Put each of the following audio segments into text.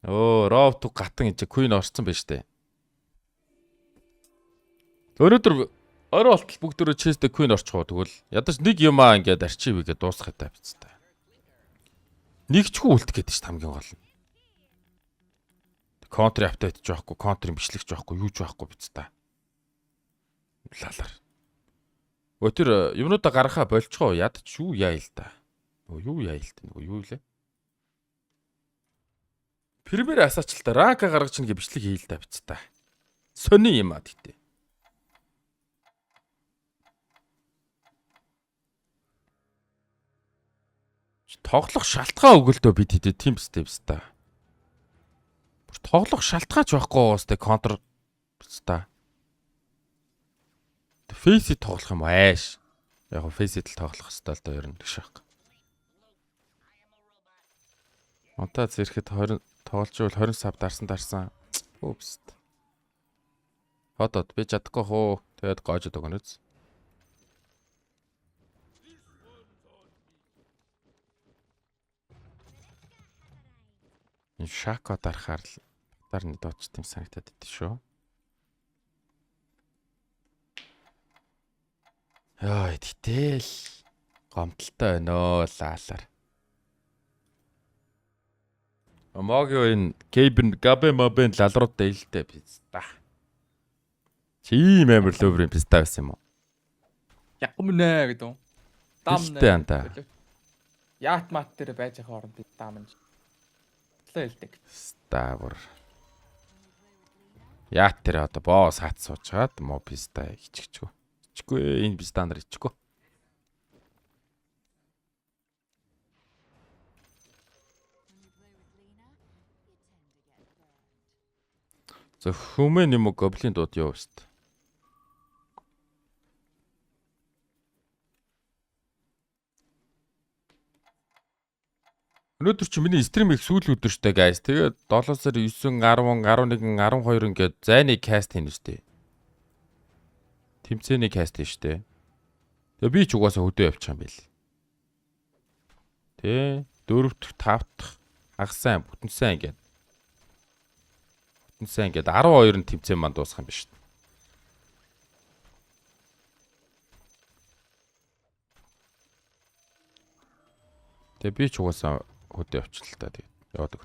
Оо, Ров туг гатан ичиг Queen орсон байж тээ. Өнөөдөр орой болтол бүгдөө чэстэй Queen орчих уу тэгвэл ядаж нэг юм ингээд арчив игээ дуусгах таа биз таа. Нэгчгүй үлдэх гээд ш хамгийн гол нь. Контр апдейт жоохгүй, контрын бичлэгч жоохгүй, юу ч байхгүй биз таа. Лалар. Өтөр юмнуудаа гаргахаа болчихоо ядаж юу яа л та. Юу яа л та нөгөө юу лээ. Премьер асаачлаа ранка гаргаж чинь гэ бичлэг хийл та биз таа. Сони юм а тэгтээ. Тоглох шалтгаан өгөлдөө бид хэдэ тийм сте биз таа. Тоглох шалтгаан ч байхгүй уустай контр биз таа. Фейсэд тоглох юм ааш. Яг го фейсэд л тоглох хэвээр л доо ер нь гэж шахах. Онтаа зэрэхэд 20 тоглож ивэл 20 сав дарсан. Упс. Хотод би чадахгүй хөө. Тэгээд гоожод өгнөз. Энэ шако дарахаар л дарны дооч тийм санагтаад идэв шүү. Яа, итгэл гомдолтой байна оо лаалаар. Амаагийн энэ Гейбен Габе Мабен лалрууд дэйлтэй биз та. Чим амир лөврийн писта байсан юм уу? Яг өмнө гэдэг. Дамнэ анда. Яат мат дээр байж байгаа оронд дамж. Хэлдэг. Ставр. Яат тэр одоо босс хат суучгаад мо писта иччихгүй. Ичгүй энэ писта нар ичгүй. За хүмэн юм уу гоблин дууд юу вэ? Өнөөдөр чи миний стрим их сүүл өдөр штэ guys. Тэгээд 7 сар 9, 10, 11, 12 ингээд зайны каст хийнэ штэ. Тэмцээний каст хийнэ штэ. Тэгээ би ч угаасаа хөдөө явчих юм бэл. Тэ 4-т 5-т хагасаа бүтэнсаа ингээд. Бүтэнсаа ингээд 12 нь тэмцээн манд дуусах юм биш штэ. Тэгээ би ч угаасаа хөдөө явчихлаа та тэгээд яваад өг.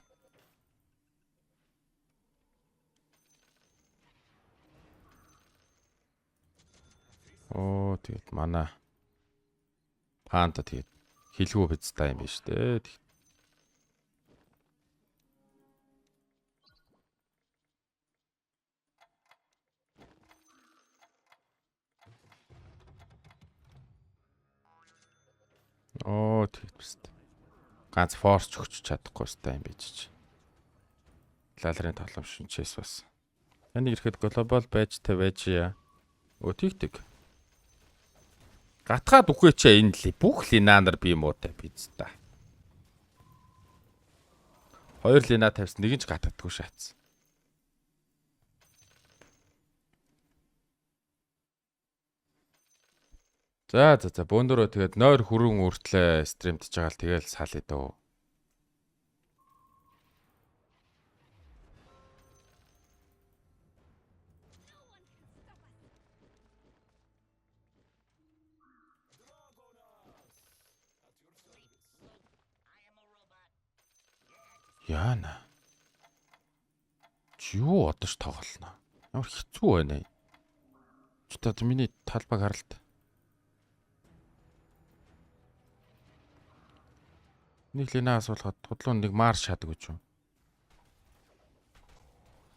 Оо тэгээд манай панда тэгээд хилгүү хэцтэй юм биш үү? Оо тэгээд биш. Ганц форс ч өгч чадахгүй стай юм биш чи. Лалрын тоглоом шинчээс бас. Энийг ирэхэд глобал байж та байж яа. Өө тийгдэг. Гатгаад үхвэч энэ л бүх линанар би юм уу та биз та. Хоёр лина тавьсан нэг нь ч гатдаггүй шатсан. За бөөнөрөө тэгээд нойр хүрэн үртлээ стримдж байгаа л тэгэл салъя дөө. Яана. Чи юу одож тоглоно? Ямар хэцүү байна. Чи та миний талбайг харалт. Нэг лина асуулахад тудлуун нэг марш шадаг гэж юм.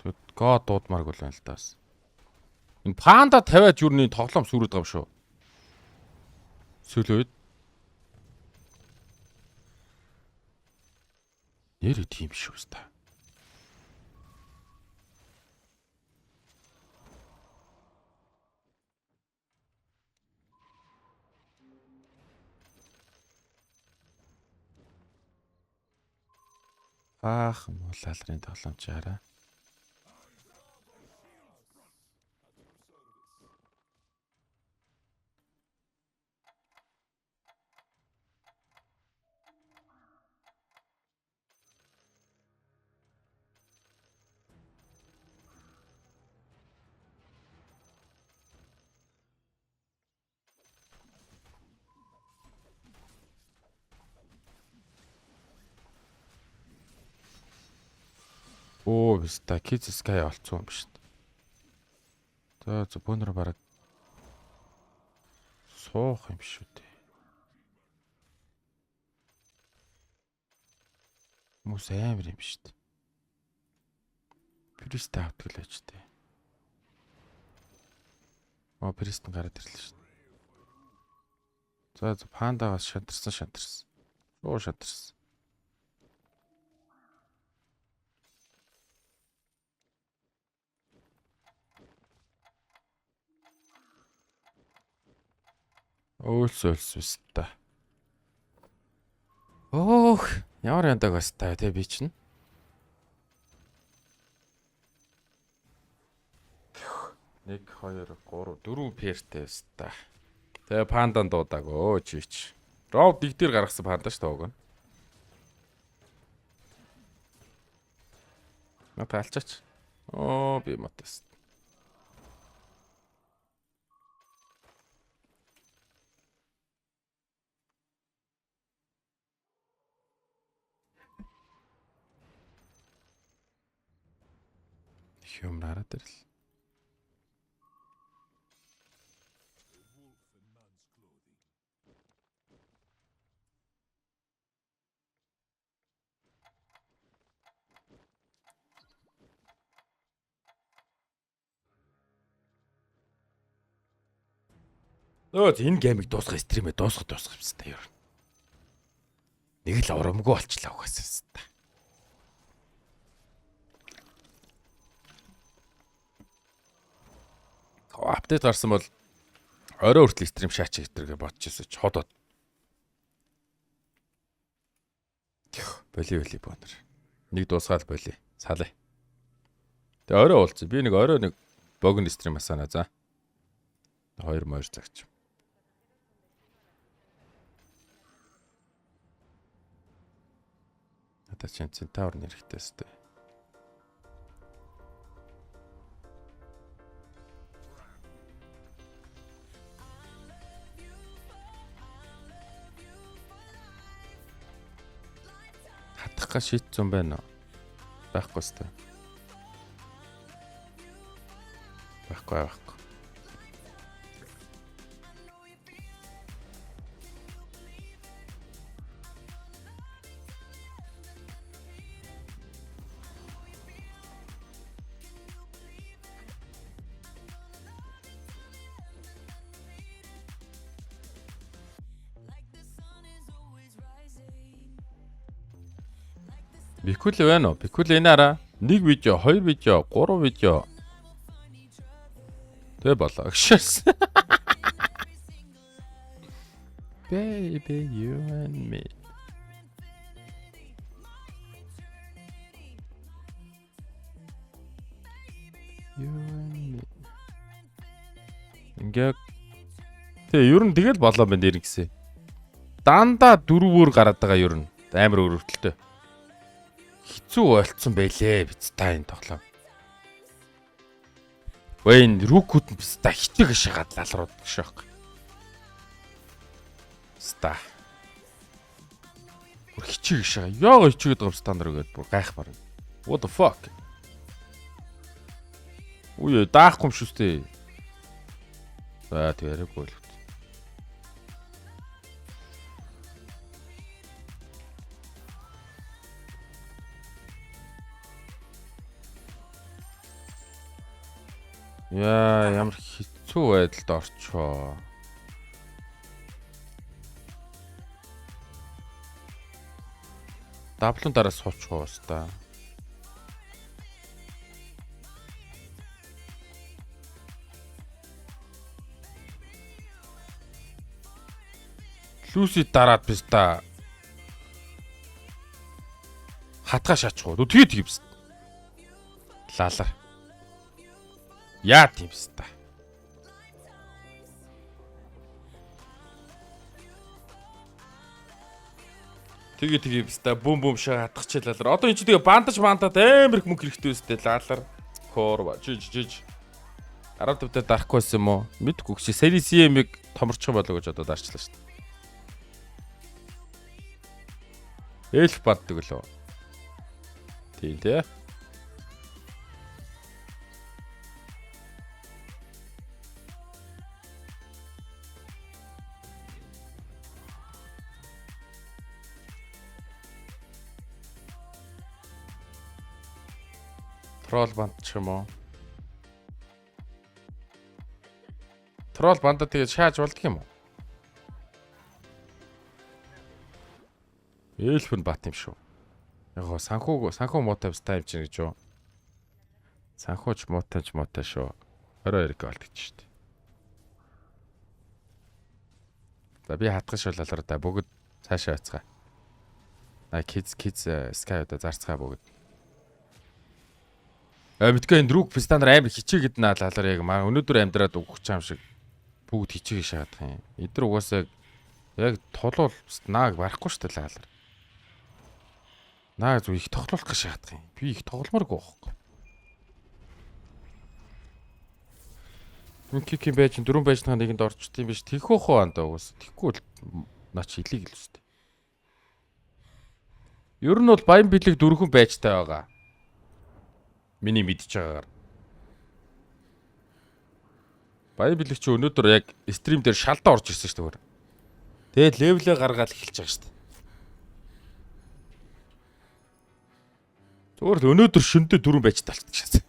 Тэгэд гоо дуудмааргүй л байна л таас. Энэ панда тавиад юурны тоглоом сүрээд байгаа юм шүү. Сүүлээд нэр тийм шүү та. Аах муулалрын тоглоомчаараа. Оо биста Kids Sky олцсон юм биш. За бөөнөр бараг суух юм шүү дээ. Хүмүүс амар юм биш дээ. Прист авдаг л байж дээ. Оо Прист гараад ирлээ шүү дээ. За пандагаас шантарсан. Оо шантарсан. Өлс та. Ох, ямар яндаг бас та тий би чинь. Нэг 2 3 4 пэртэй бас та. Тэгээ пандан дуудаг өө чич. Роуд dig дээр гаргасан панда ш тоог. Наа алчаач. Оо би матас. Юм нараад ирэл. Энэ геймийг дуусгах стримээ дуусгах юмсан та ер. Нэг л урамгүй болчлаа угаасаа та. Апдейт гарсан бол орой хүртэл стрим шаач гэтэргээ бодчихсон ч ходоод. Боли бонор. Нэг дуусгаал боли. Салаа. Тэгээ орой уулзсан. Би нэг орой нэг богино стрим асаана за. 2 морь цагч. Надад чинь центавр нэрхтэй өстэй. Хатах шийдсэн байна уу? Байхгүй өстэй. Байхгүй. Бикул байна уу? Бикул энаараа 1 видео, 2 видео, 3 видео. Тэ болоо. Гшээс. Baby you and me. You and me. Ингээ тэгээ ер нь тэгэл болоо байна дэр гисэн. Дандаа 4-өөр гараад байгаа ер нь амар өрөвдөлтөө. Хизүү болцсон байлээ биз та энэ тоглоом. Вэн рүүкүүд нь биз та хитэг шагаад лалрууд шок. Ста. Бүр хичээг шаа. Яага хичээгээд байгаа стандар гээд бүр гайх барна. What the fuck? Үе даахгүй юм шүүстэй. За тэгэрэг бол. Яа, ямар хэцүү байдалд орчоо. Даблон дараа суучих уу ста. Лүси дараад биз та. Хатгаа шаачих уу. Тэгээд тэгвс. Лалар. Яа тиймс та. Тэгээ биста бум шаа хатгачлалаар. Одоо энэ чи тэгээ бандаж мандаад амар их мөнгө хэрэгтэй өстэй лаалаар. Хоорва жиж. 15 дээр дарахгүй байсан юм уу? Мэдгүй чи Серисиемиг томорчих болоо гэж одоо дарчлаа шүү дээ. Эльф баддаг лөө. Тийм тий. Трол банд ч юм уу? Трол бандаа тэгээд шааж болдго юм уу? Эльфэн бат юм шүү. Яг гоо санхүү муутай бистаа юм чинь гэж юу? Санхүүч муутай шүү. 22 голд гэж шүү дээ. За би хатгах шуулалаар да бүгд цаашаа байцгаа. Kids Sky-да зарцгаа бүгд. Мэдгүй энэ друг пистанаар амар хичээгээд наалалаар яг маа өнөөдөр амьдраад өгөх чам шиг бүгд хичээгээ шаадах юм. Эдгээр угаасаа яг толуул нааг барахгүй шүү дээ лаалаар. Наа зү их тоглох гэж шаадах юм. Би их тогломооргүй байхгүй. Кики байж 4 байжнаа нэгэнд орчдсон юм биш. Тэхүү хоо андаа угаас. Тэхгүй л наач илийг л үстэй. Ер нь бол баян бэлэг дөрвөн байжтай байгаа. Миний мэдж байгаагаар. Баян бэлэг чи өнөөдөр яг стрим дээр шалдаа орж ирсэн шүү дээ. Тэгээд левелээ гаргаад эхэлж байгаа шүү дээ. Зүгээр л өнөөдөр шөндөө дөрвөн байжтай болчихсон.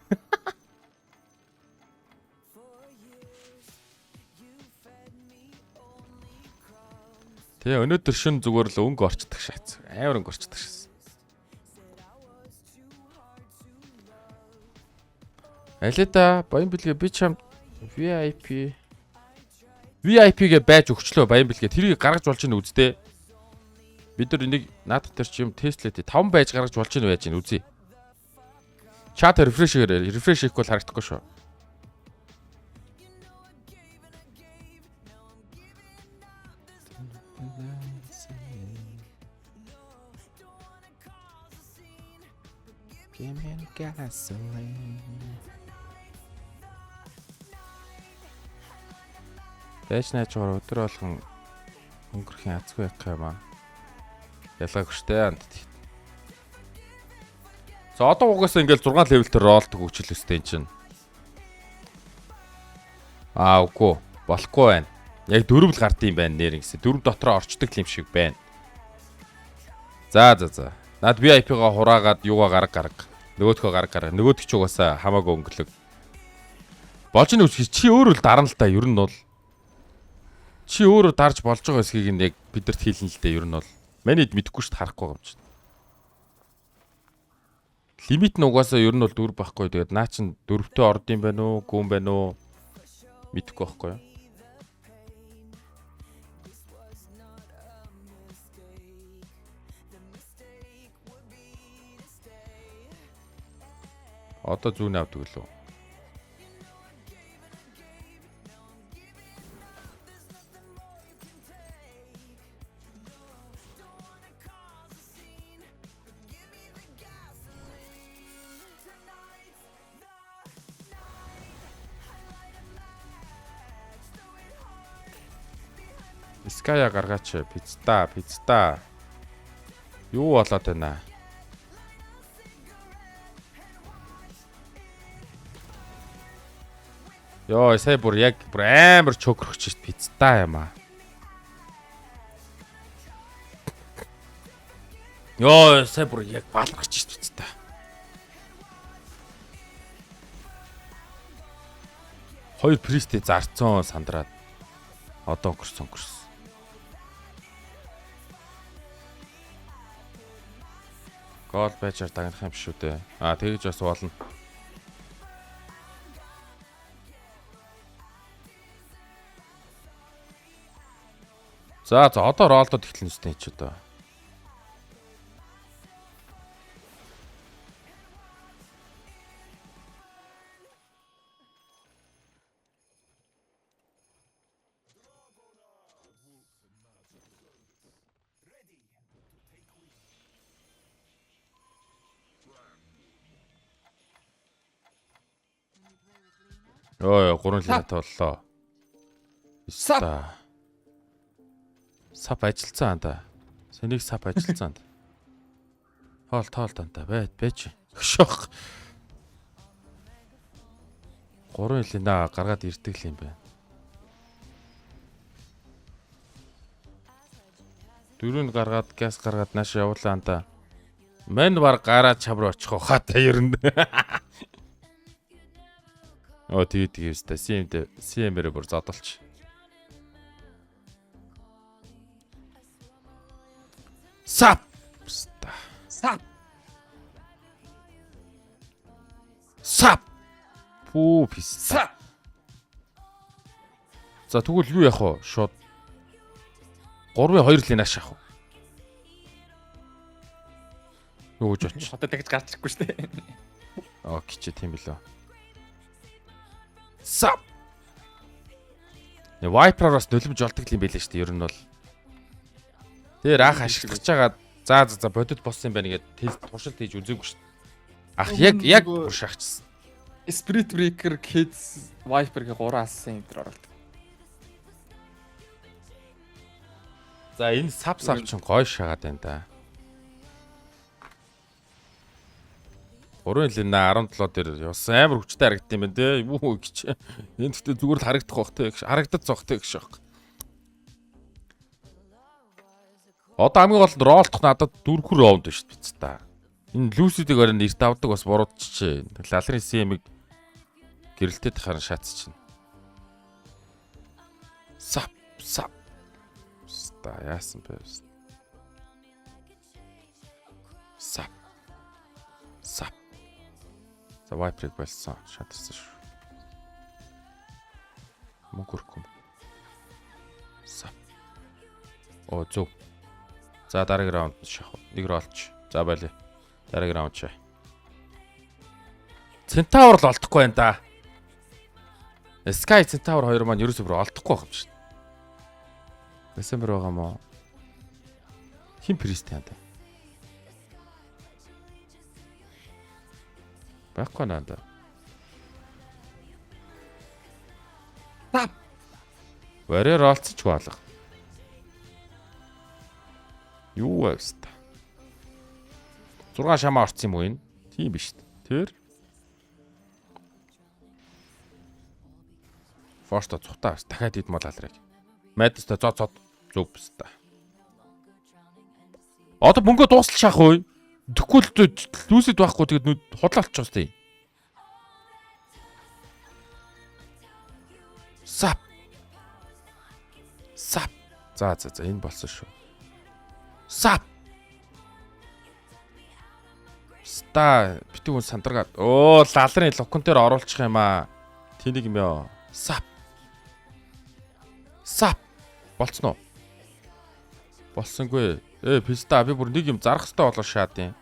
Тэгээ өнөөдөр шин зүгээр л өнгө орчдөг шаац. Амар өнгө орчдөг шээс. Алита баян бэлгээ би чам VIP-гээ байж өгчлөө баян бэлгээ тэрийг гаргаж болж ийн үздээ. Бид нар энийг наадах төр чи юм тестлээд 5 байж гаргаж болж ийн байж ийн үзье. Чат рефреш хийхгүй бол харагдахгүй шүү. Give me gasoline. Бэж найчгаар өдөр болгон өнгөрхийн азгүй явах юм аа. Ялгаагүй штэ анд. За одоо угаасаа ингээл 6 левелтэй ролдог хүчлэстэй чинь. Үгүй болохгүй байна. Яг 4 л гардыг юм байна нэр ингэсэн. 4 дотроо орчдөг юм шиг байна. За. Наад VIP-га хураагаад юугаа гарга. Нөгөөдхөө гарга. Нөгөөдх ч угаасаа хамаагүй өнгөлөг. Болж нь үсгий чи өөрөө л дарна л та ер нь бол. Чи өөрөө дарж болж байгаа эсхийг нь яг бидэрт хэлнэ л дээ ер нь бол. Манайд мэдэхгүй шүү дээ харахгүй юм чинь. Лимит нь угаасаа ер нь бол 4 байхгүй. Тэгээд наа чин 4-тэй орд юм байна уу? Гүн байна уу? Мэдэхгүй байхгүй юу? Одоо зүүн авдаг лөө. Ская гаргаач пицта. Юу болоод байна? Йоо, сая бүр амар чөкрөгч шít пицта юм аа. Йоо, сая бүр яг баалгаж шít пицта. Хоёр пристэ зарцсан сандраад одоо өнгөрсөн. Гол байчаар дагнах юм шүү дээ. Тэгэж бас болно. За одоо ролдод эхлэн үстэй ч одоо. Йоо 3 линат боллоо. Сап ажилцсан анда. Сэнийг сап ажилцсан анда. Тоол дантаа байж. Хөшөөх. 3 линаа гаргаад ирдэг юм байна. 4-ийг гаргаад газ гаргаад нааш явуулаа анда. Мэн баг гараад чавруу очих хаа та ер нь. Оо тэгээд өстэй CM-ээр бүр зодолч. Сап. Сап. Сап. Пүү писта. Сап. За тэгвэл юу яах вэ? Шууд 3-2 линаш яах вэ? Юу гэж боч. Одоо тэгж гарч ирэхгүй шүү дээ. Окей ч тийм билүү. Сап. Вайпероос нулимж олдог юм байлээ шүү дээ. Ер нь бол. Тэр ах ашиглаж байгаа. За бодит болсон юм байна гэд туршилт хийж үзээгүй шүү дээ. Ах яг бүр шахчихсан. Spirit Breaker Kids Viper-гийн 3 ассан энэ төр оролдог. За энэ сап чинь гой шагаад байна да. 3 лина 17 дээр явсан амар хүчтэй харагдсан юм байна те. Юу гэж. Энэ гэхдээ зүгээр л харагдах бах те. Харагдаж зогх те гэж байна. Одоо хамгийн гол нь ролтох надад 4 раунд байна шүү дээ та. Энэ Люсидийг орон эрт авдаг бас буруудчих. Лалрын CM-ийг гэрэлтэй тахаар шатс чинь. Сап. Ста яасан бэ? Сап. За вайпрыг болсон шатарсан шүү. Мөнгөрөхгүй. Сап. Оо зөв. За дараагийн раунд шах. Нэг ролч. За байлаа. Дараагийн раунд шаа. Центавр л олдохгүй байна да. Sky Centaur 2 маань ерөөсөө бүр олдохгүй байх юм шиг. Десембер байгаа мó. Хин прист тань. Байхгүй надаа. Сап. Варер олцч баалга. Юу вэ? 6 шамаа орсон юм уу энэ? Тийм биш үү? Тэр Форста цухтаа дахиад ид мол алрыг. Мэдстэй зод зүв баста. Одоо мөнгө дуусал шахах уу? Тэгэхгүй л лүүсэд байхгүй тэгээд худлаалч байгаа сте. Сап. За энэ болсон шүү. Сап. Ста битүүн сандаргаад. Оо лалрын локонтер оруулчих юм аа. Тэнийг юм ёо. Сап. Болцсон уу? Болсонгүй. Писта би бүр нэг юм зарах хэрэгтэй болоо шаад юм.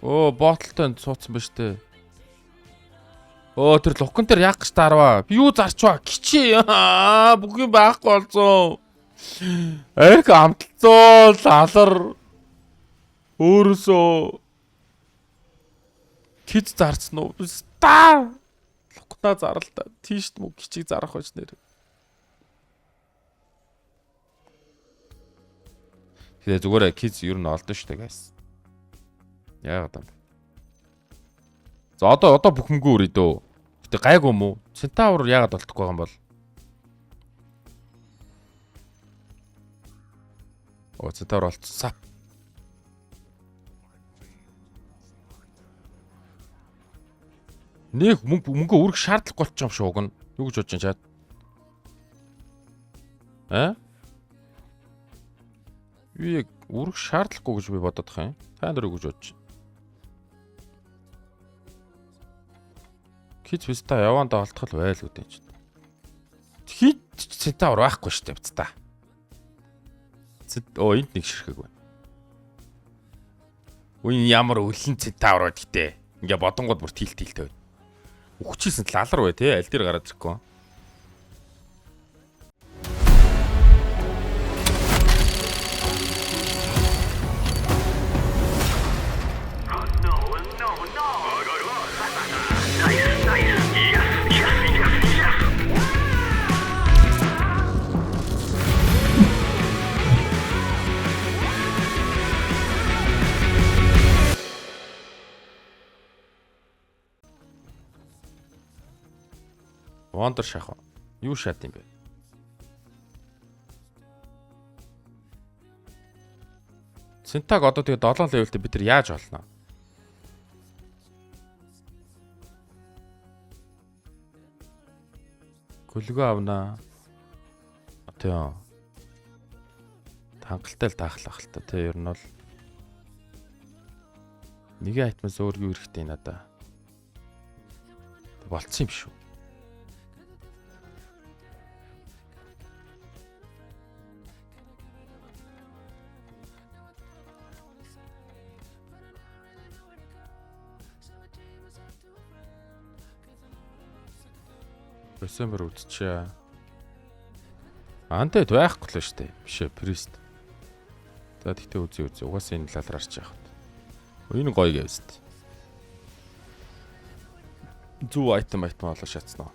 Оо ботлтой суудсан ба штэ. Оо тэр локон дээр яг гэж дарваа. Би юу зарчваа? Кичи. Бүх юм байхгүй болсон. Эх амтлцоо лалар. Өөрөөсөө кич зарцсан уу? Ста. Локона зарлаа та. Тийшт мө кичиг зарах байж нэр. Тэгээ зүгээр кич ер нь олдсон шүү дээ guys. Яагаад юм? За одоо бүх мөнгө өрөө дөө. Гэтэ гайгүй юм уу? Центавр яагаад болтохгүй байгаа юм бол? Оо центавр болцсон. Нэг мөнгө өрөх шаардлагагүй болчих юм шүү уг нь. Юу гэж бодож чинь чад? Юу яг өрөх шаардлагагүй гэж би бодоод байгаа юм. Та нар юу гэж бодож чинь? Кич виста явандаа олдтол байлгүй дээ ч. Хит центавр байхгүй штэ бицта. Оо энд нэг ширхэг байна. Үн ямар өлөн центавр бод гэтээ. Ингээ бодонгод бүр тилтэй байна. Үхчихсэн лалар бай те аль дээр гараад ирэхгүй. Вондер шахав. Юу шат юм бэ? Центаг одоо тэгээ 7 левелтэй бид нар яаж олно? Хөлгөө авнаа. Тийм. Хангалттай л таахлах л та. Тэ ер нь бол нэг айтмаас өөр юу хэрэгтэй надаа. Болцсон юм шүү. December үтчихээ. Антэд байхгүй л шүү дээ. Биш ээ, Priest. За тэгтээ үзье. Угаасаа энэ лалраарч яах вэ? Энэ гоё гэвэст. Зүү айтем болоо шатснаа.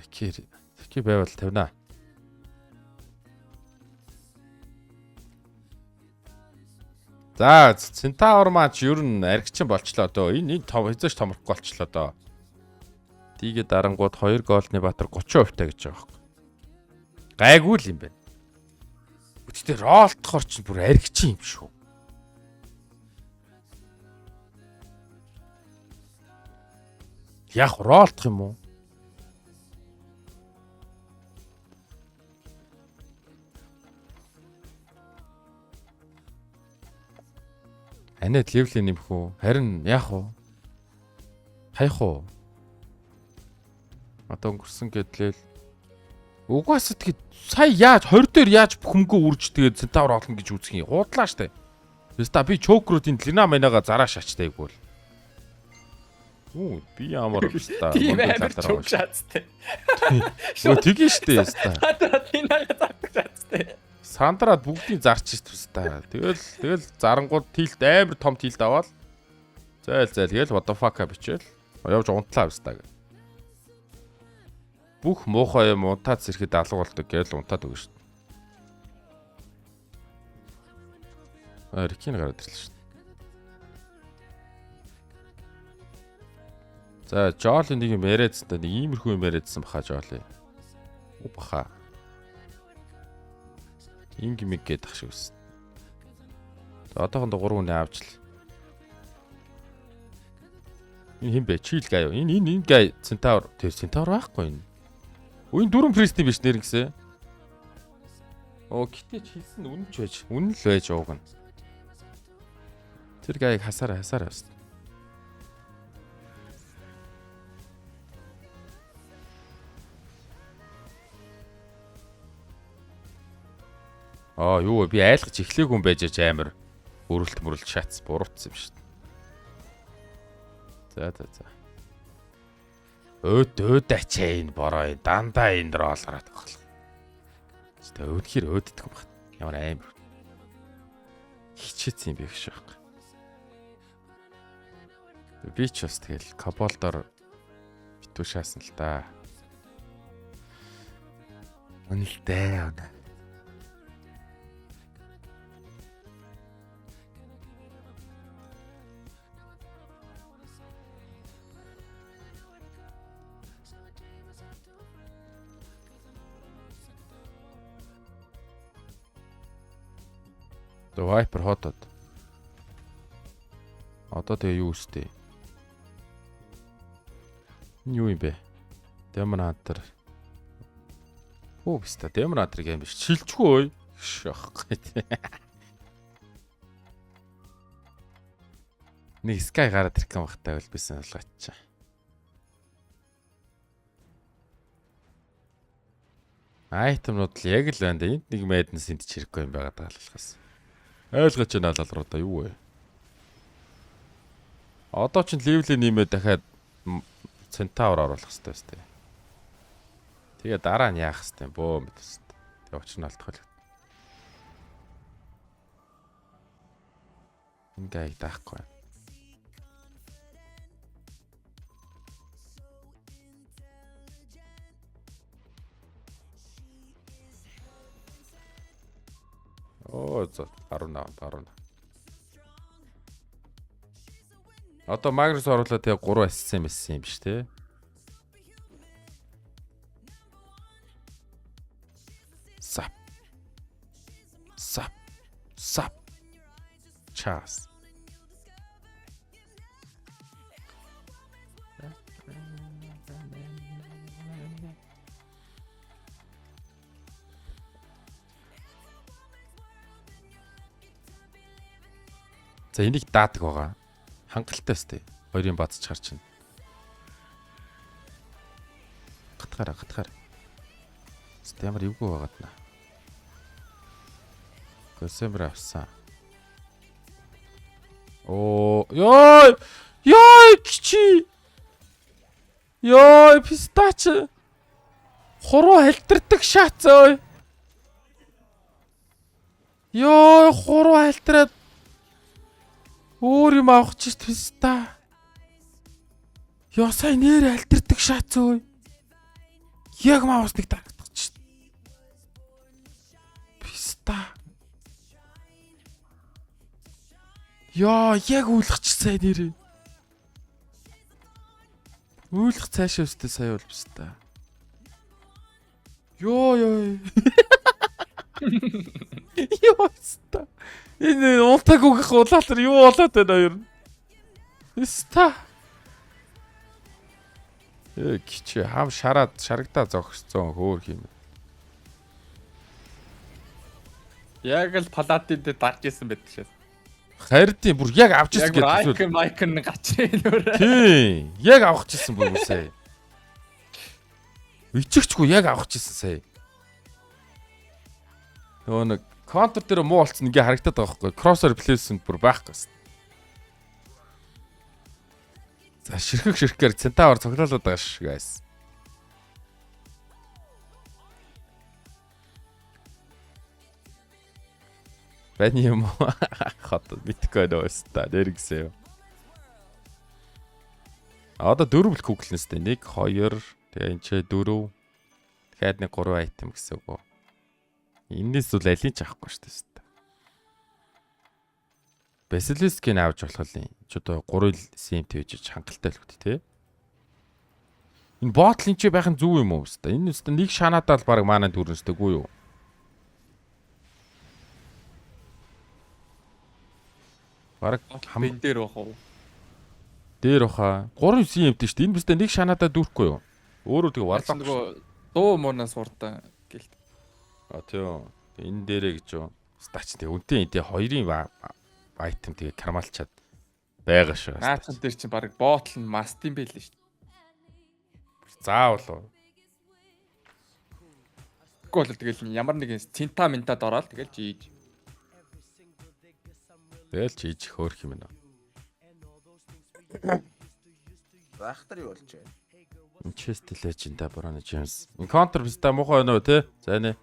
Тэгэхээр байвал тавина. За Centaur маань ер нь аригчин болчлоо дөө. Энэ том хэзээш томрохгүй болчлоо дөө. Тийгээ дарангууд 2 голны Баатар 30% таа гэж байгаа юм. Гайгүй л юм байна. Өчтөр ролтохор чинь бүр аригчин юм шүү. Яг ролтох юм уу? Анет левлийн нэмэх үү? Харин яах вэ? Хаях уу? Одоо өнгөрсөн гэдлээл угаасаа тэгээд сая яаж 20 дээр яаж бүхэмгөө үрж тэгээд Centaur олно гэж үзэх юм. Хуудлаа штэ. Тэста би чокруудын Лина Майнага зараа шачтай гүйл. Үу би ямар хэвста. Тийм амар чук шатстай. Өө тэгэн штэ яста. Линага зарах шатстай. Сандраад бүгдийг зарч ирсэн. Тэгэл зарангууд тилт амар том тилт аваад зайл гээл what the fuck бичээл явж унтлаа байстаа. Бүх муухай юм унтаад зэрхэд алга болдог гээл унтаад өгнө шүү дээ. Рикийн гараад ирлээ шүү дээ. За Жоли нэг юм яриадсан та нэг иймэрхүү юм яриадсан баха Жоли. Баха. Ийм гимиг гээд ах шиг үс. Одоохондоо 3 хүнээ авч л. Энэ хин бэ? Чил гай юу? Энэ гай Centaur. Тэр Centaur байхгүй энэ. Үн 4 Priest биш нэр гисэн. Оо гэтээ ч хэлсэн үнэн ч байж. Үнэн л байж ууг нь. Тэр гайг хасаар бас. Юу вэ? Би айлгаж эхлэегүй юм байж амар өрөлт шатс буруутсан юм шүү дээ. За. Өөд ачаа энэ бороо дандаа энэ рол гараад байгаа юм. Тэ өөдхөр өөддөг юм байна. Ямар амар. Хичээсэн юм бэ гэж байна. Би ч бас тэгэл Каболдор битүү шаасан л да. Үнэлтэй. Viper хотод. Одоо тэгээ юу үстэй? Юу юм бэ? Demon Hunter. Биста Demon Hunter гейм биш. Шилжгүй ой. Шахах. Нэг Sky гараад ирэх юм бахтай бол бисэн алгачаа. Айтемнууд л яг л байна да. Энд нэг Madness энд чирэхгүй юм байгаа даалгалахаас. Ойлгож байна лалруудаа юу вэ? Одоо ч левлийн нэмээд дахиад Centaur оруулах хэрэгтэй өстэй. Тэгээ дараа нь яах хэрэгтэй бөө мэдээс. Тэгээ учир нь алдах байлаа. Ингээ даахгүй. За 18. Одоо Magnus оруулаад тэгээ 3 assist мессэн юм биш те. Сап. чаас. За энийг даадаг байгаа. Хангалттай өстэй. Хоёрын бац чар чинь. Гатгаар. Өстэй ямар эвгүй байгаад наа. Көсөмөр авсан. Оо, ёй кичи. Ёй пистач. Хуруу халтардаг шаац ой. Ёй хуруу халтараад өөр юм авах ч писта. Ёо сая нэр альтердаг шаац ой. Яг маасныг дарагдах ч. Писта. Ёо яг үйлах ч сая нэрээ. Үйлах цаашаа өстэй сая бол писта. Ёо. Ёо писта. Энэ унтаагүй хулаалтар юу болоод байна хоёр. Писта. Кичээ хам шарагдаа зогсцсон хөөх юм. Яг л палатин дээр дарж исэн байдаг шээ. Харин бүр яг авч ирсэн гэдэг. Яг майкн гачрын нүрэ. Тий, яг авах гэсэн бүр сая. Иччихгүй яг авах гэсэн сая. Нөгөө нэг контр дээр муу болцсон ингээ харагдаад байгаа байхгүй. Кроссер реплейсмент бүр байхгүй гэсэн. За ширхгээр центавар цоглоолоод байгаа ш guys. Бэний юм хат биткойн өстө дэргсэв. Одоо 4 бэл куклэнстэй 1 2 тэгээ энэ ч 4 дахиад нэг 3 айтем гэсэн үг. Энэс үл алийг ч авахгүй шүү дээ. Basilisk-ийг авч болох юм. Ч одоо 3 CMT хийж хангалттай л хөт тий. Энэ ботлын ч байх нь зүг юм уу өстө. Энэ өстө нэг шанаадаа л баг маанаа дүрнэстэйгүй юу? Бараг хамт дээр бах уу? Дээр баха. 3 CMT шүү дээ. Энэ бистэ нэг шанаадаа дүүрхгүй юу? Өөрөө тэгээ варлаа. Нөгөө дуу муунаас урдаа гэлт. А тийм. Энэ дээрээ гэж юу? Стач тэгээ үнтэй энэ хоёрын айтем тэгээ кармалчаад байгаа шүү. Наачсан дээр чинь баг боотл нь мастын байл шүү. Заавал уу. Тэгвэл тэгэл ямар нэгэн цинта ментад ороод тэгэл жийж. Тэгэл чийж хөөх юм байна. Бахтар юу болж байна? Manchester Legend Брано Джеймс. Encounter биста муухай байна уу те? За нэ.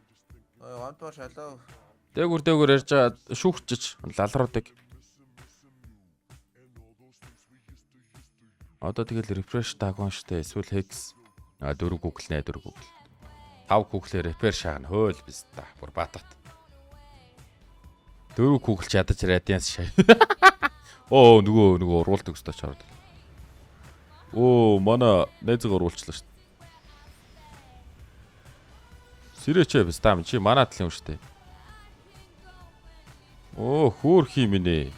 Гонтоо шалаа. Дээгүр ярьж байгаа шүүхчиж лалруудаг. Одоо тэгэл refresh тагон штэ эсвэл hex 4 Google нэ 4 Google. 5 Google-ээр repair шаагна хөөл биста. Бүр баатат. 4 Google чадаж радианс шаа. Оо нөгөө уруулдаг өстой чараад. Оо манай найзыг уруулчлаа штэ. Сэрэчээ биста чи манай талын юм штэ. Оо хөөх юм нэ.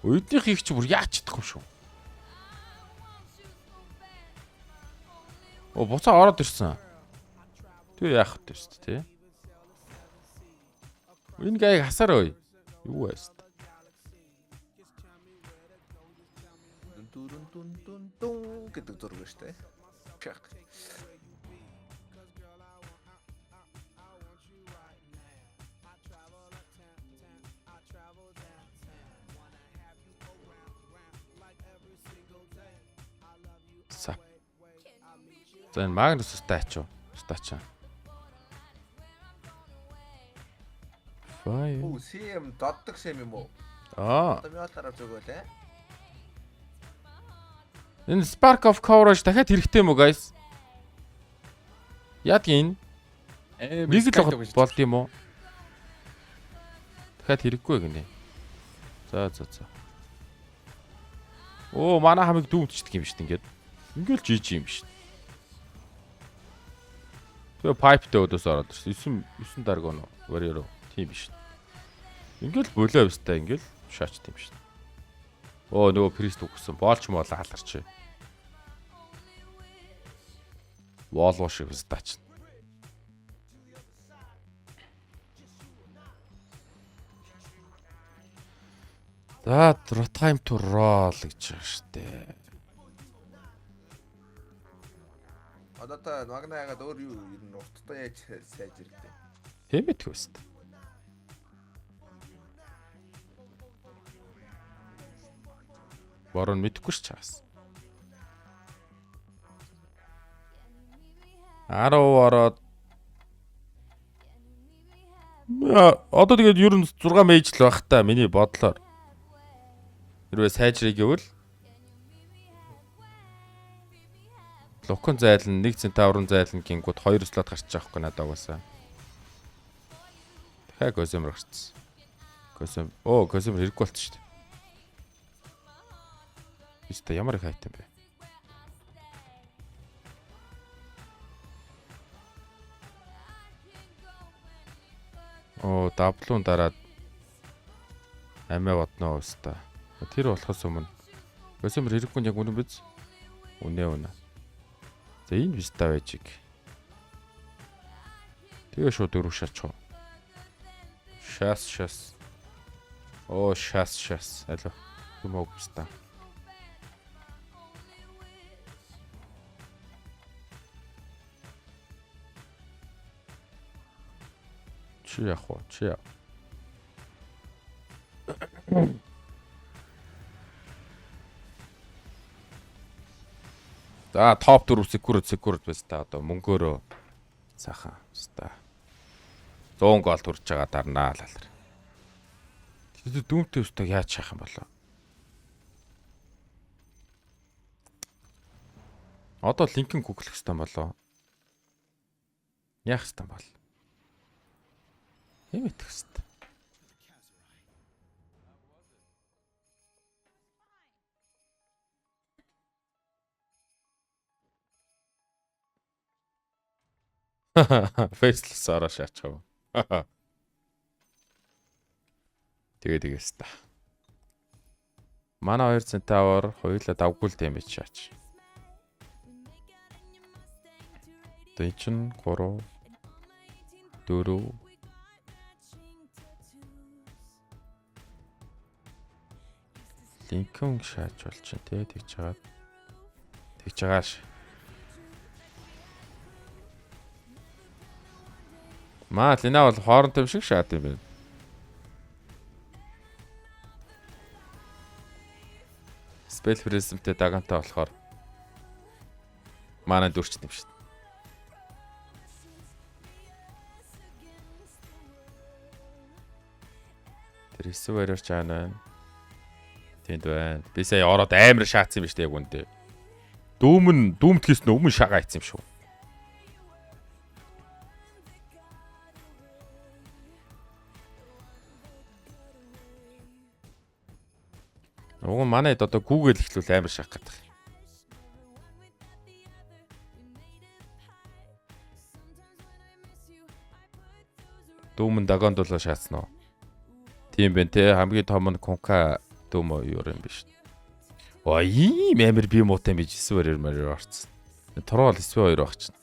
Өднийх их ч бүр яач чадах юм шүү. Оо буцаа ороод ирсэн. Тэгээ яах вэ шүү дээ. Энэ гайг хасаар ой. Юу вэ? Дун гэдэг зураг шүү дээ. Чак. За энэ Магнус стач уу? Стачаа. Фай. Оо, CM доддог CM юм уу? Аа. Одоо мяалаараа зүгөөлээ. Энэ Spark of Courage дахиад хэрэгтэй юм уу, guys? Яадаг энэ? Нэг л болд юм уу? Дахиад хэрэггүй гинэ. За. Оо, манай хамыг дүүмтчдэг юм шүү дээ ингээд. Ингээл жиж юм шүү. Тэгээ pipe-тэй өдөөс ороод ирсэн. 9 дарга нөө. Warrior тийм биш. Ингээл болоо өстэй ингээл Шаач тийм шүү. Оо нөгөө прист үгсэн. Боолч мол халарч. Волво шиг стач. За time to roll гэж байна штэ. Одоо та магна ягаад өөр юу ер нь урттай яаж сайжирдээ. Хэмэтгэв штэ. Борон мэдхгүй ш чаас. 10 ороод одоо тэгээд ер нь 6 мэж л байх та миний бодлоор. Хэрвээ сайжрыг гэвэл Локон зайлн 1 центаврын зайлн гингүүд 2 слот гарчих жоохгүй надад угаасаа. Дахиад Гоземер гарчихсан. Гоземер хэрэггүй болчих шүү дээ. Биста ямар их айтем бэ? Даблуун дараад амиа бодноо өста. Тэр болохоос өмнө Гоземер хэрэггүй яг үнэн биз? Үнэ. За энэ биста байжиг. Тэгээ шууд дөрөв шаачих. Шас. Шас. Алло. Юмог биста. Чи яах вэ? За топ 4 секунд байс та одоо мөнгөөрөө цаахан хэвста 100 гол төрж байгаа дарнаа л алар. Тэгээд дүүмтэй өстөг яаж шахах юм болоо. Одоо линкэн гуглах хэвээр болоо. Яах хэвээр бол. Юм идэх хэвээр. Faceless араа шаачих. Тэгээд та. Манай 2 центавр хоёулаа давгүй л дэмэж шаач. Тэ чин 3 4 линкэн шаач бол чинь тэгж байгааш. Маа лина бол хоорондоо шиг шаад юм байна. Spell Prism-тэй дагантай болохоор манай дөрчт юм шүү дээ. Тэр эсвэрээр чаана. Тэнд байна. Би сая ороод амар шаацсан юм шүү дээ яг үндэ. Дүүмд хийсэн өмнө шагаа ийцсэн юм шүү. Уг нь манайд одоо Google ихлүүл амар шах гэдэг. Дүүмэн дагонд болоо шаацсан уу? Тийм байх те хамгийн том нь Конка дүүм юу юм биш. Ийм амар би муутай юм биш эсвэл мөр орцсон. Торол эсвэл 2 баг чинь.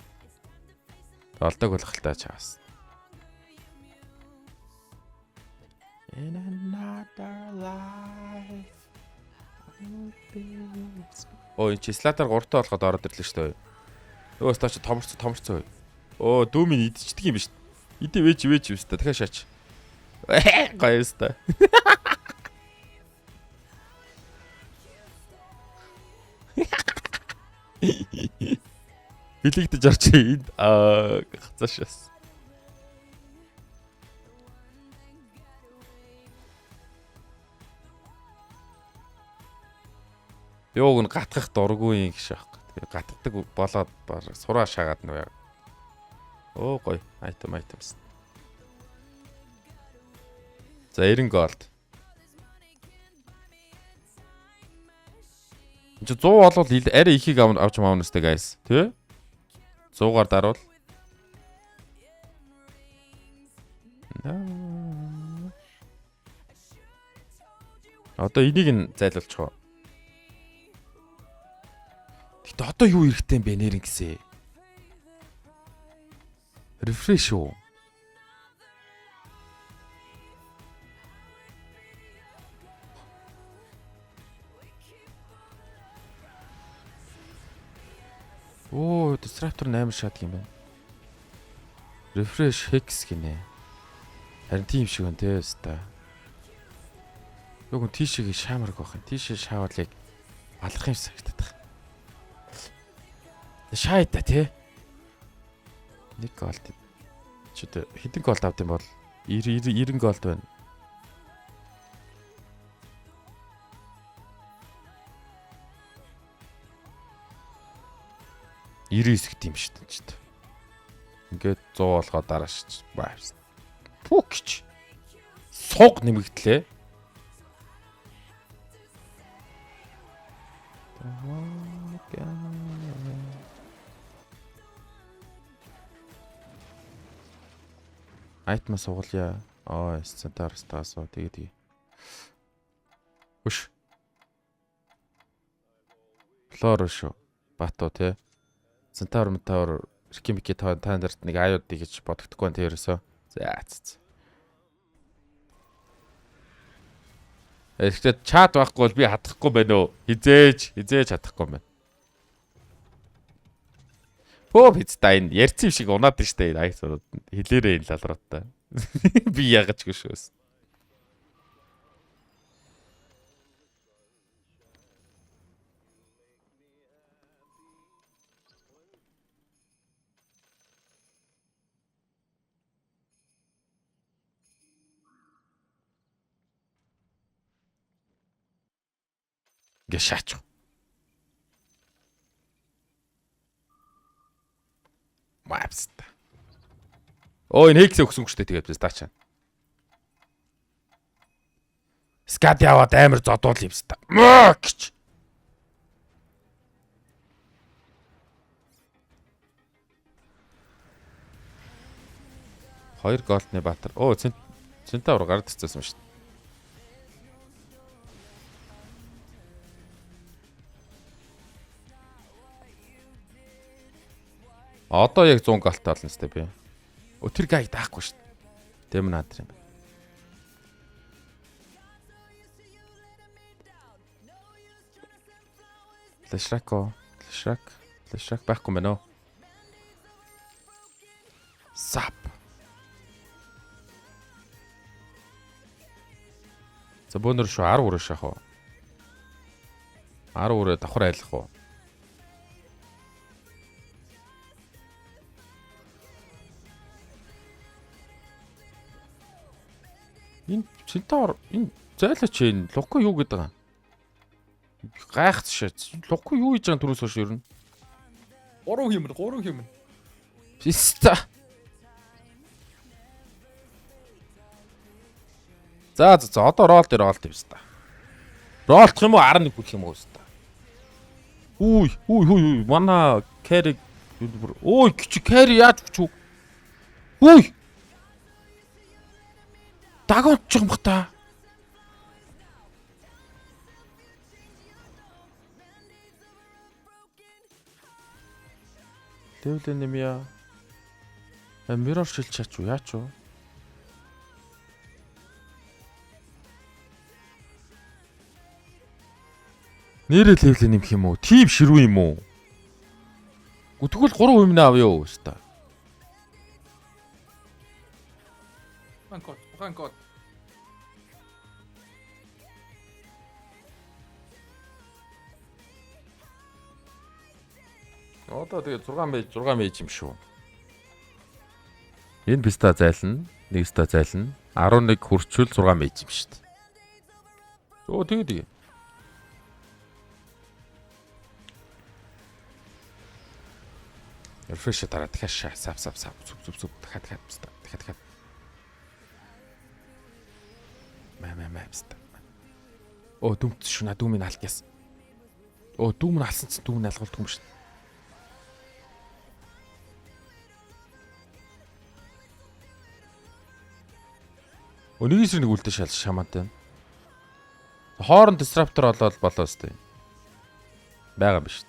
Алдаг болох л та чаас. In another life. Энэ чи слатаар 3-тай болоход ороод ирлээ шүү дээ. Өөс та чи томорцоо. Дүүмийн идчихдэг юм биш. Идэ вэж юм шүү дээ. Дахиад шаач. Гоё юм та. Билэгдэж орчих. Хацаашаас. Йог нь гатгах дургүй юм гэж аахгүй. Тэгээ гатдаг болоод сураа шагаад нөө. Гоё. Items. За 90 голд. Энд 100 болвол арай ихийг авч маавна сте guys. Тэ? 100-аар дарвал. Одоо энийг нь зайлуулчих уу. Гэтэ одоо юу хэрэгтэй юм бэ нэрэн гисэ. Refresh уу. Оо, Disruptor 8 шат юм байна. Refresh Hex гинэ. Харин тийм шиг байна те өстой. Юу гэн тийшээ шаамарг байх юм. Тийшээ шаавал яг алах юм санагдаад байна. Шай та те. Нэг голд. Чи тэ хэдэн голд авд юм бол 90 голд байна. Ирээсгт юм шүү дээ ч. Ингээд 100 болгоо дарааш байвс. Пүкч. Суг нэмэгдлээ. Айтма суулъя. Центарс таасоо тэгээд. Үш. Флоро шүү. Бато те. Центар метавр Рикимики таандарт нэг аюудыг гэж бодогдохгүй байна тэрөөсөө. За. Тэгэхдээ чат байхгүй бол би хадахгүй байна уу? Хизээж хадахгүй байна. Пөө пицтай энэ ярьцсан шиг унаад нь штэ аяг царууд хэлээрээ энэ лалруутай. Би ягаж гүшөөс. Гэ шаач. Мапста. Энэ хекс өгсөн хүчтэй тэгээд би стаачаа. Скад яваад амар зодуул юм ста. Мөкч. Хоёр голдны баатар. Центавр гард цэцсэн шүү дээ. Одоо яг 100 голт олно сте би. Тэр гай даахгүй шүү дээ. Тэм наад юм. Флешрак байхгүй мэнэ. Сап. За бөөнөр шүү 10 өрөө шах уу. 10 өрөө давхар айлах уу. Энэ Центавр энэ зайлаач энэ Луко юу гэдэг юм? Гайхц шээ. Луко юу хийж байгаа түрүүс хойш ер нь? 3 хэмнэ. Писта. За одоо рол дээр олт юм ста. Ролтх юм уу 11 гүөх юм уу ста. Үй мана carry ой чи carry яаж ч үү? Үй дагуулчих юм бах та. Левлэн юм яа. Mirror шилж чаач уу яач уу? Нэрэл левлэн юм юм уу? Тим ширүү юм уу? Тэгвэл 3 өмнө авъя уу ста. Ухаан код. Одоо тэгээд 6 мэж юм шүү. Энэ биста зайлна, нэг ста зайлна. 11 хүрчүүл 6 мэж юм шүү дээ. Тэгээд. Refresh дараа дахиад сав зүг дахиад. Мэпста. Дүмц шүү на дүүмийг алдяас. Дүүм нь алсан чинь дүүм нь алгуулдаг юм шүү. Нэгээс нэг үлдээ шал шамаатай. Хоорон disruptor болоод болоо сте. Бага биш.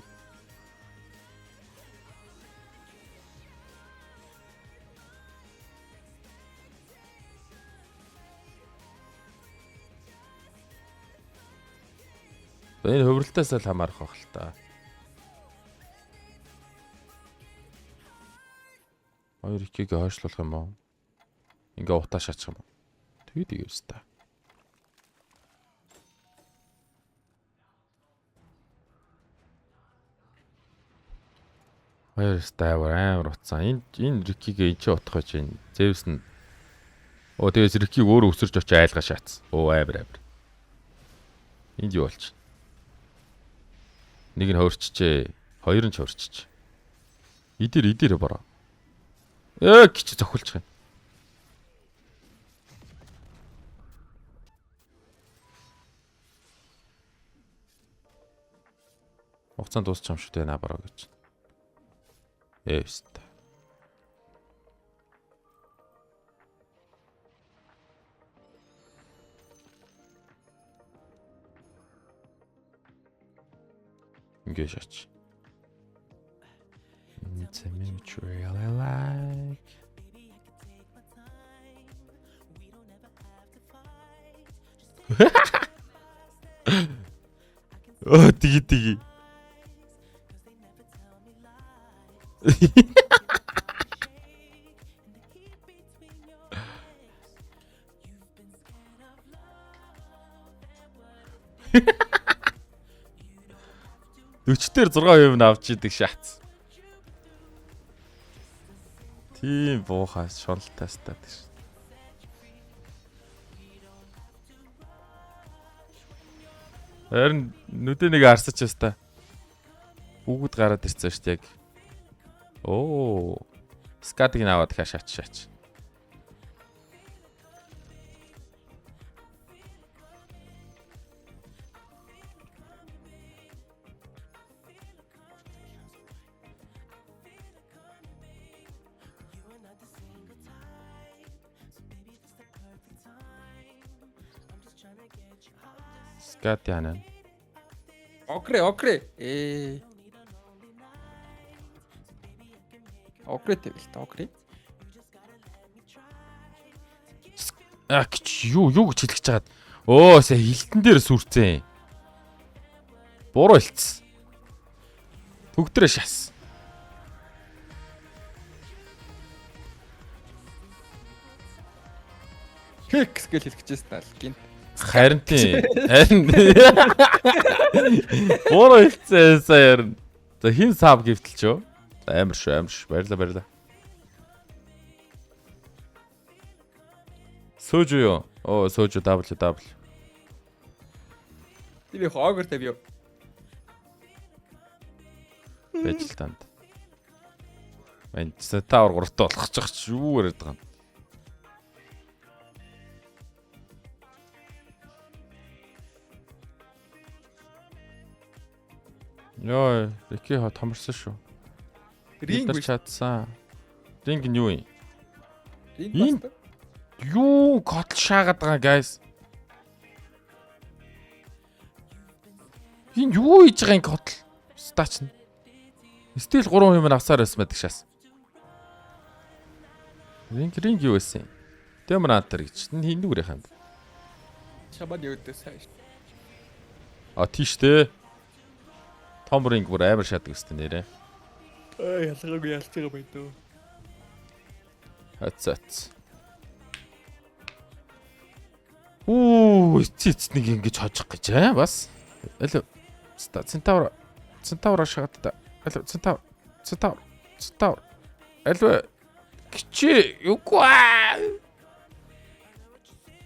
Энэ хөврөлтөөс л хамаарах байх л та. Хоёр ихийг хойшлуулах юм уу? Ингээ утаа шаачих юм уу? Тэгээд игээвс та. Хоёр стайвар амар утсан. Энэ Рикигээ энэ ч утах гэж байна. Зевс нь. Оо тэгээс Рикиг өөрөө өсөрч очиж айлгаа шаацсан. Оо амар. Энд юу болчих? Нэг нь хөрччээ. Хоёр нь ч хөрчч. Идэр бороо. Гिच зохилчих юм. Хугацаанд дуусчих юм шүү дээ набараа гэж. Эвст. Ингээ шаач. It's a miniature I like. Оо тиги. Өчтөр 6% нь авч идэг шаац. Тийм буухай шуналтай стат гэж. Харин нүдэ нэг арсаж яста. Бүгд гараад ирсэн шүү дээ яг. Оо. Скатыг наваад шаач. Скат яана. Окре. Окре тэвэл та окре. Гэж юу гэж хэлэх гэж чагаад. Оо сая хилтэн дээр сүрцэн. Буруу хэлсэн. Төгтрөө шас. Хекс гэж хэлэх гэжсэн тал гин. Харин тийм. Буруу хэлсэн саяар. За хин сав гівтэлч юу? Амар шүү. Баярлаа. Сөөж юу? Оо сөөж W. Би хоогор тавь юу? Бэжлтанд. Энд сатавар 3-т болгочих ч юу яриад байгаа юм. Йоо, Рики томорсон шүү. Ринг чадсан. Ринг нь юу юм? Ринг баста. Юу котл шаагаад байгаа guys. Энэ юу хийж байгаа юм котл? Стач нь. Стил 3 юм авсаар байсан байдаг шээс. Ринг юу байсан? Демонатор гэж. Энэ нүгрийн ханд. Шабад юудэс хайш. А тийштэй. Том ринг бүр амар шаадаг өстэй нэрэ. Ялгаагүй ялж байгаа бай дөө. Хацац. Эцэц нэг ингэж хожих гэж бас. Аль Центавр шахаад. Аль Центавр. Аль гिच юугаа.